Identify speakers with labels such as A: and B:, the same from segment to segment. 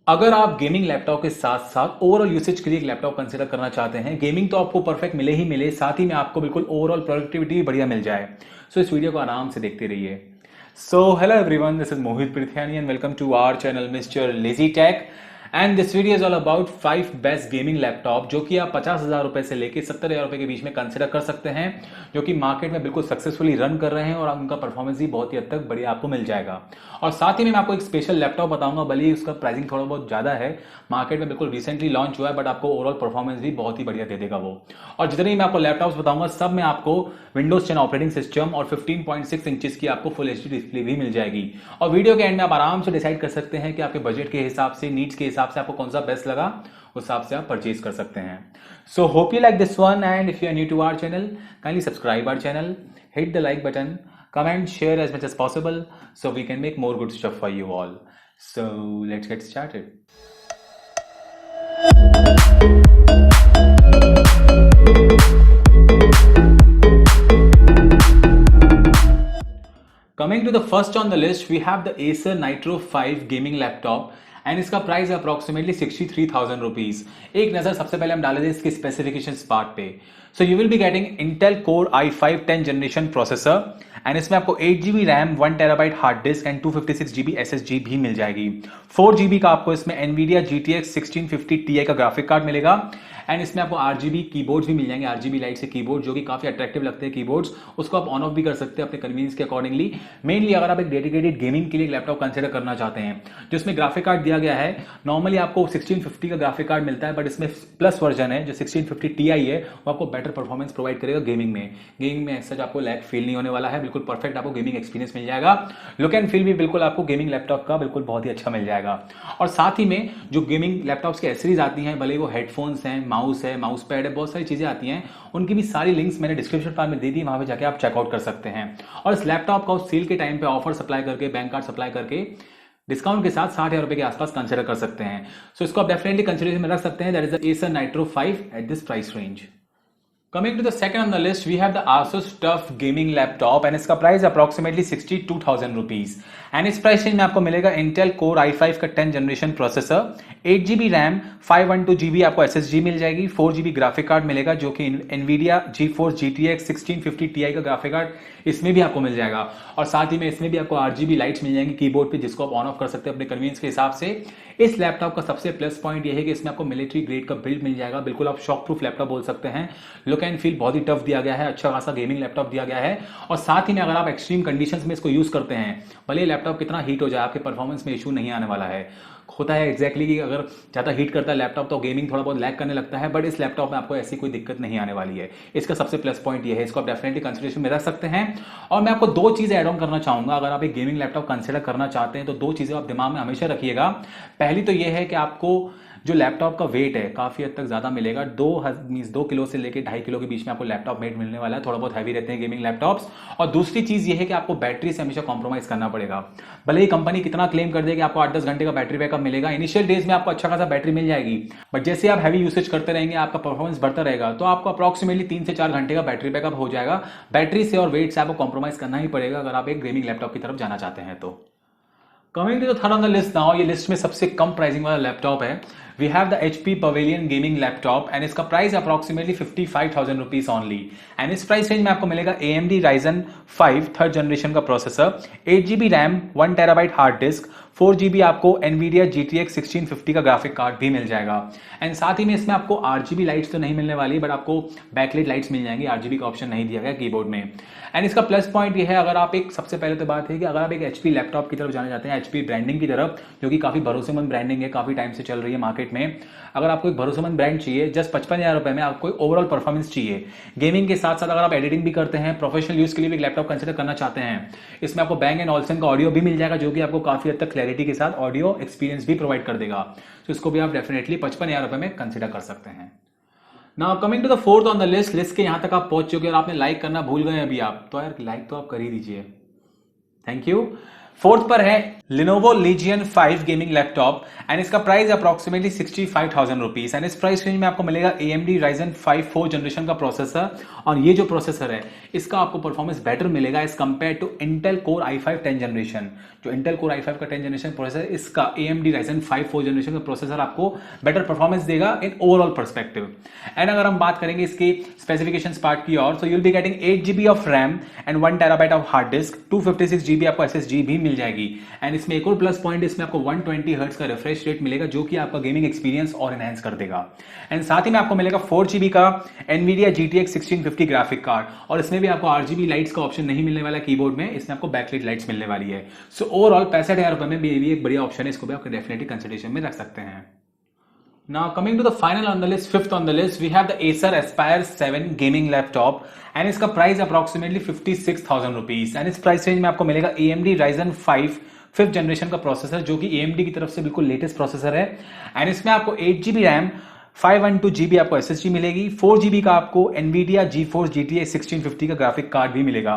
A: अगर आप gaming laptop के साथ साथ ओवरऑल यूसेज के लिए एक लैपटॉप कंसीडर करना चाहते हैं, गेमिंग तो आपको परफेक्ट मिले ही मिले, साथ ही में आपको बिल्कुल ओवरऑल प्रोडक्टिविटी भी बढ़िया मिल जाए। सो इस वीडियो को आराम से देखते रहिए। So hello everyone, this is Mohit Prithyani and welcome to our channel mister lazy tech. And this video is all about 5 best gaming laptop जो कि आप 50,000 रुपए से लेकर 70,000 रुपए के बीच में कंसिडर कर सकते हैं, जो कि मार्केट में बिल्कुल सक्सेसफुली रन कर रहे हैं और उनका परफॉर्मेंस भी बहुत ही हद तक बढ़िया आपको मिल जाएगा। और साथ ही में मैं आपको एक स्पेशल लैपटॉप बताऊंगा, भले ही उसका प्राइसिंग थोड़ा बहुत ज्यादा है, मार्केट में बिल्कुल रिसेंटली लॉन्च हुआ है, बट आपको ओवरऑल परफॉर्मेंस भी बहुत ही बढ़िया दे देगा वो। और जितने ही मैं आपको लैपटॉप्स बताऊंगा सब में आपको विंडोज 10 ऑपरेटिंग सिस्टम और 15.6 इंचेस की आपको फुल एचडी डिस्प्ले भी मिल जाएगी। और वीडियो के एंड में आप आराम से डिसाइड कर सकते हैं कि आपके बजट के हिसाब से, नीड्स के हिसाब से आपको कौन सा बेस्ट लगा, उस हिसाब से आप परचेज कर सकते हैं। So hope you like this one, and if you are new to our channel, kindly subscribe our channel, hit the like button, comment, share as much as possible so we can make more good stuff for you all. So let's get started. Coming to the first on the list, we have the Acer Nitro 5 gaming laptop and इसका price है approximately 63,000 rupees. एक नजर सबसे पहले हम डाल दें इसके स्पेसिफिकेशंस पार्ट पे। So you will be getting Intel core i5 10 generation processor and इसमें आपको 8GB RAM, 1TB hard disc and 256GB SSD भी मिल जाएगी। 4GB का आपको इसमें NVIDIA GTX 1650 Ti का ग्राफिक कार्ड मिलेगा एंड इसमें आपको RGB कीबोर्ड्स भी मिल जाएंगे, RGB लाइट से कीबोर्ड जो कि काफी अट्रैक्टिव लगते हैं कीबोर्ड्स, उसको आप ऑन ऑफ भी कर सकते हैं अपने कन्वीनियंस के अकॉर्डिंगली। मेनली अगर आप एक डेडिकेटेड गेमिंग के लिए लैपटॉप कंसिडर करना चाहते हैं, जिसमें ग्राफिक कार्ड दिया गया है, नॉर्मली आपको 1650 का ग्राफिक कार्ड मिलता है, बट इसमें प्लस वर्जन है जो 1650 Ti है, वो आपको बेटर परफॉर्मेंस प्रोवाइड करेगा गेमिंग में। गेमिंग में सच आपको लैग फील नहीं होने वाला है, बिल्कुल परफेक्ट आपको गेमिंग एक्सपीरियंस मिल जाएगा। लुक एंड फील भी बिल्कुल आपको गेमिंग लैपटॉप का बिल्कुल बहुत ही अच्छा मिल जाएगा। और साथ ही में जो गेमिंग लैपटॉप्स की एसेसरीज आती हैं, भले वो हेडफोन्स हैं, माउस है, माउस पैड है, बहुत सारी चीजें आती हैं, उनकी भी सारी लिंक्स मैंने डिस्क्रिप्शन पार्ट में दे दी, वहां पे जाके आप चेकआउट कर सकते हैं। और इस लैपटॉप का उस सेल के टाइम पे ऑफर सप्लाई करके, बैंक कार्ड सप्लाई करके, डिस्काउंट के साथ 60,000 रुपए के आसपास कंसिडर कर सकते हैं। सो इसको आप डेफिनेटली कंसिडरेशन में रख सकते हैं। That is the Acer Nitro 5 at this price range. Coming to the second on the list, we have the Asus TUF gaming laptop and इसका प्राइस अप्रोक्सीमेटली 62,000 रुपीज एंड इस प्राइस रेंज में आपको मिलेगा Intel Core i5 का 10 generation processor, 8GB RAM, 512GB आपको SSD मिल जाएगी, 4GB graphic card मिलेगा जो कि NVIDIA GeForce GTX 1650 Ti का ग्राफिक कार्ड इसमें भी आपको मिल जाएगा। और साथ ही में इसमें भी आपको RGB लाइट्स मिल जाएंगी कीबोर्ड पे, जिसको आप ऑन ऑफ कर सकते हैं अपने कन्वीनियंस के हिसाब से। इस लैपटॉप का सबसे प्लस पॉइंट यह है कि इसमें आपको मिलिट्री ग्रेड का बिल्ड मिल जाएगा, बिल्कुल आप शॉक प्रूफ लैपटॉप बोल सकते हैं। लुक एंड फील बहुत ही टफ दिया गया है, अच्छा खासा गेमिंग लैपटॉप दिया गया है। और साथ ही में अगर आप एक्सट्रीम कंडीशंस में इसको यूज करते हैं, भले लैपटॉप कितना हीट हो जाए, आपके परफॉर्मेंस में इशू नहीं आने वाला है। होता है एग्जैक्टली कि अगर ज्यादा हीट करता है लैपटॉप तो गेमिंग थोड़ा बहुत लैग करने लगता है, बट इस लैपटॉप में आपको ऐसी कोई दिक्कत नहीं आने वाली है। इसका सबसे प्लस पॉइंट ये है, इसको आप डेफिनेटली कंसिडरेशन में रख सकते हैं। और मैं आपको दो चीजें ऐड ऑन करना चाहूंगा। अगर आप एक गेमिंग लैपटॉप कंसिडर करना चाहते हैं तो दो चीजें आप दिमाग में हमेशा रखिएगा। पहली तो यह है कि आपको जो लैपटॉप का वेट है काफी हद तक ज्यादा मिलेगा, 2 किलो से लेकर 2.5 किलो के बीच में आपको लैपटॉप वेट मिलने वाला है। थोड़ा बहुत हैवी रहते हैं गेमिंग लैपटॉप्स। और दूसरी चीज ये है कि आपको बैटरी से हमेशा कॉम्प्रोमाइज करना पड़ेगा। भले ही कंपनी कितना क्लेम कर दे कि आपको 8-10 घंटे का बैटरी बैकअप मिलेगा, इनिशियल डेज में आपको अच्छा खासा बैटरी मिल जाएगी, बट जैसे आप हैवी यूसेज करते रहेंगे, आपका परफॉर्मेंस बढ़ता रहेगा, तो आपको अप्रोक्सीमेटली 3 से 4 घंटे का बैटरी बैकअप हो जाएगा। बैटरी से और वेट से आपको कॉम्प्रोमाइज करना ही पड़ेगा अगर आप एक गेमिंग लैपटॉप की तरफ जाना चाहते हैं तो। Coming to the third on the list now, ये लिस्ट में सबसे कम प्राइसिंग वाला लैपटॉप है। We have the HP pavilion gaming laptop and इसका price approximately 55,000 rupees only. And इस प्राइस रेंज में आपको मिलेगा AMD Ryzen 5 थर्ड जनरेशन का processor, 8GB RAM, 1TB hard disk, 4GB आपको NVIDIA GTX 1650 का ग्राफिक कार्ड भी मिल जाएगा। एंड साथ ही में इसमें आपको RGB लाइट्स तो नहीं मिलने वाली, बट आपको बैकलाइट लाइट्स मिल जाएंगी। RGB का ऑप्शन नहीं दिया गया कीबोर्ड में। एंड इसका प्लस पॉइंट ये है, अगर आप एक, सबसे पहले तो बात है कि अगर आप एक HP लैपटॉप की तरफ जाना चाहते हैं, HP ब्रांडिंग की तरफ, जो कि काफी भरोसेमंद ब्रांडिंग है, काफी टाइम से चल रही है मार्केट में, अगर आपको एक भरोसेमंद ब्रांड चाहिए, जस्ट 55,000 रुपए में आपको ओवरऑल परफॉर्मेंस चाहिए गेमिंग के साथ साथ, अगर आप एडिटिंग भी करते हैं, प्रोफेशनल यूज के लिए भी एक लैपटॉप कंसिडर करना चाहते हैं, इसमें आपको Bang & Olufsen का ऑडियो भी मिल जाएगा, जो कि आपको काफी हद तक क्लैरिटी के साथ ऑडियो एक्सपीरियंस भी प्रोवाइड कर देगा। तो इसको भी आप डेफिनेटली 55,000 रुपए में कंसिडर कर सकते हैं। Now coming to the fourth on the list, list के यहां तक आप पहुंच चुके हैं और आपने लाइक करना भूल गए अभी आप, तो यार लाइक तो आप कर ही दीजिए, थैंक यू। फोर्थ पर है Lenovo Legion 5 gaming laptop and इसका प्राइस अप्रॉक्सीमेटली 65,000 रुपीज एंड इस प्राइस रेंज में आपको मिलेगा AMD Ryzen 5 4 जनरेशन का प्रोसेसर। और ये जो प्रोसेसर है इसका आपको परफॉर्मेंस बेटर मिलेगा as compared to Intel Core i5 10 generation. जो Intel Core i5 का 10 जनरेशन प्रोसेसर, इसका AMD Ryzen 5 4 जनरेशन का प्रोसेसर आपको बेटर परफॉर्मेंस देगा इन ओवरऑल परस्पेक्टिव। एंड अगर हम बात करेंगे इसके स्पेसिफिकेशंस पार्ट की और, so you will be getting 8GB of RAM and 1 TB of hard disk, 256GB आपको SSD भी मिल जाएगी। एंड इसमें एक और प्लस पॉइंट, इसमें आपको 120 हर्ट्ज का रिफ्रेश रेट मिलेगा जो कि आपका गेमिंग एक्सपीरियंस और एनहांस कर देगा। एंड साथ ही में आपको मिलेगा 4GB का NVIDIA GTX 1650 ग्राफिक कार्ड और इसमें भी आपको RGB लाइट्स का ऑप्शन नहीं मिलने वाला कीबोर्ड में, इसमें आपको बैकलाइट लाइट्स मिलने वाली है। सो ओवरऑल 65,000 रुपए में भी ये एक बढ़िया ऑप्शन है, इसको भी आप डेफिनेटली कंसिडरेशन में रख सकते हैं। Now coming to the final on the list, fifth on the list, we have the Acer Aspire 7 gaming laptop and इसका प्राइस अप्रॉक्सीमेटली 56,000 रुपीज एंड इस प्राइस रेंज में आपको मिलेगा AMD Ryzen 5 5th जनरेशन का प्रोसेसर जो कि AMD की तरफ से बिल्कुल लेटेस्ट प्रोसेसर है। एंड इसमें आपको 8GB रैम, 512GB आपको SSD मिलेगी, 4GB का आपको NVIDIA GeForce GTX 1650 का ग्राफिक कार्ड भी मिलेगा।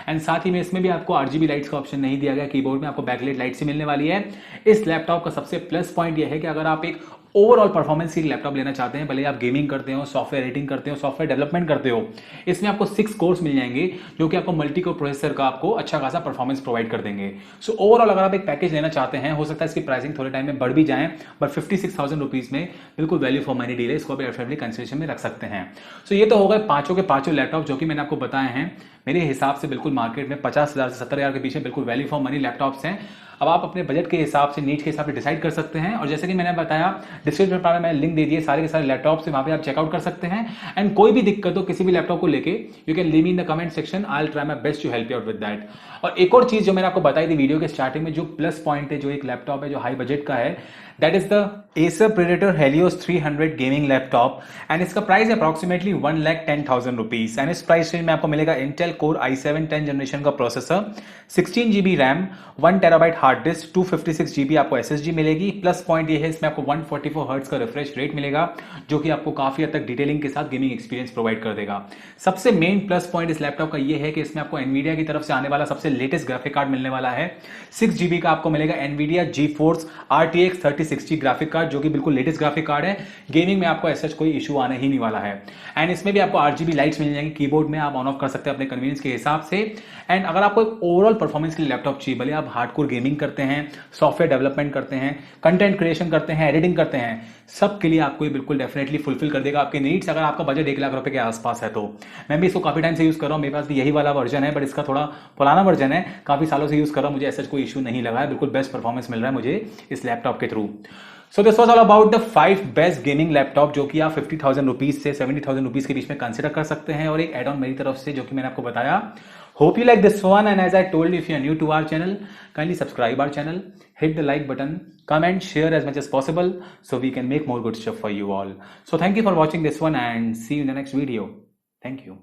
A: एंड साथ ही में इसमें भी आपको RGB लाइट्स का ऑप्शन नहीं दिया गया कीबोर्ड में, आपको बैकलाइट लाइट्स ही मिलने वाली है। इस लैपटॉप का सबसे प्लस पॉइंट यह है कि अगर आप एक ओवरऑल परफॉर्मेंस की लैपटॉप लेना चाहते हैं, भले आप गेमिंग करते हो, सॉफ्टवेयर एडिटिंग करते हो, सॉफ्टवेयर डेवलपमेंट करते हो, इसमें आपको 6 कोर्स मिल जाएंगे जो कि आपको मल्टी कोर प्रोसेसर का आपको अच्छा खासा परफॉर्मेंस प्रोवाइड कर देंगे। सो ओवरऑल अगर आप एक पैकेज लेना चाहते हैं, हो सकता है इसकी प्राइसिंग थोड़े टाइम में बढ़ भी जाए, बट 56,000 रुपीज में बिल्कुल वैल्यू फॉर मनी डील है, इसको आप डेफिनेटली कंसिडरेशन में रख सकते हैं। सो ये तो हो गए पांचों के पांचों लैपटॉप जो कि मैंने आपको बताए हैं। मेरे हिसाब से बिल्कुल मार्केट में 50,000 से 70,000 के बीच में बिल्कुल वैल्यू फॉर मनी लैपटॉप्स हैं। अब आप अपने बजट के हिसाब से, नीड के हिसाब से डिसाइड कर सकते हैं। और जैसे कि मैंने बताया, डिस्क्रिप्शन में मैंने लिंक दे दिए सारे के सारे लैपटॉप से, वहां पे आप चेकआउट कर सकते हैं। एंड कोई भी दिक्कत हो किसी भी लैपटॉप को लेके, you can leave me in the comment section, I will try my best to help you out with that. और एक और चीज जो मैंने आपको बताई थी वीडियो के स्टार्टिंग में, जो प्लस पॉइंट है, जो एक लैपटॉप है जो हाई बजट का है, that is the Acer Predator Helios 300 gaming laptop and इसका प्राइस अप्रॉक्सीमेटली 1,10,000 रुपीज एंड इस प्राइस रेंज में आपको मिलेगा Intel Core i7 10 जनरेशन का processor, 16GB RAM, 1 TB hard disk, 256GB आपको SSD मिलेगी। प्लस पॉइंट ये है, इसमें आपको 144 हर्ट्ज का रिफ्रेश रेट मिलेगा जो कि आपको काफी हद तक डिटेलिंग के साथ गेमिंग एक्सपीरियंस प्रोवाइड कर देगा। सबसे मेन प्लस पॉइंट इस लैपटॉप का ये है कि इसमें आपको NVIDIA की तरफ से आने वाला सबसे लेटेस्ट ग्राफिक कार्ड मिलने वाला है। 6GB का आपको मिलेगा NVIDIA GeForce RTX 3060 graphic card जो कि बिल्कुल लेटेस्ट ग्राफिक कार्ड है। गेमिंग में आपको ऐसा कोई इशू आने ही नहीं वाला है। एंड इसमें भी आपको RGB लाइट्स मिल जाएंगी, कीबोर्ड में आप ऑन ऑफ कर सकते हैं अपने कन्वीनियंस के हिसाब से। एंड अगर आपको एक ओवरऑल परफॉर्मेंस के लिए लैपटॉप चाहिए, भले आप हार्डकोर गेमिंग करते हैं, सॉफ्टवेयर डेवलपमेंट करते हैं, कंटेंट क्रिएशन करते हैं, एडिटिंग करते हैं, सब के लिए आपको ये बिल्कुल डेफिनेटली फुलफिल कर देगा आपके नीड्स। अगर आपका बजट 1 लाख रुपए के आसपास है तो मैं भी इसको काफी टाइम से यूज कर रहा हूँ, मेरे पास भी यही वाला वर्जन है, बट इसका थोड़ा पुराना वर्जन है, काफी सालों से यूज कर रहा हूँ, मुझे ऐसा कोई इशू नहीं लगा है, बिल्कुल बेस्ट परफॉर्मेंस मिल रहा है मुझे इस लैपटॉप के through. So this was all about the 5 best gaming laptop जो कि आप 50,000 रुपीज से 70,000 रुपीज के बीच में कंसिडर कर सकते हैं, और एक एड ऑन मेरी तरफ से जो कि मैंने आपको बताया। Hope you like this one, and as I told you, if you are new to our channel, kindly subscribe our channel, hit the like button, comment, share as much as possible so we can make more good stuff for you all. So thank you for watching this one and see you in the next video. Thank you.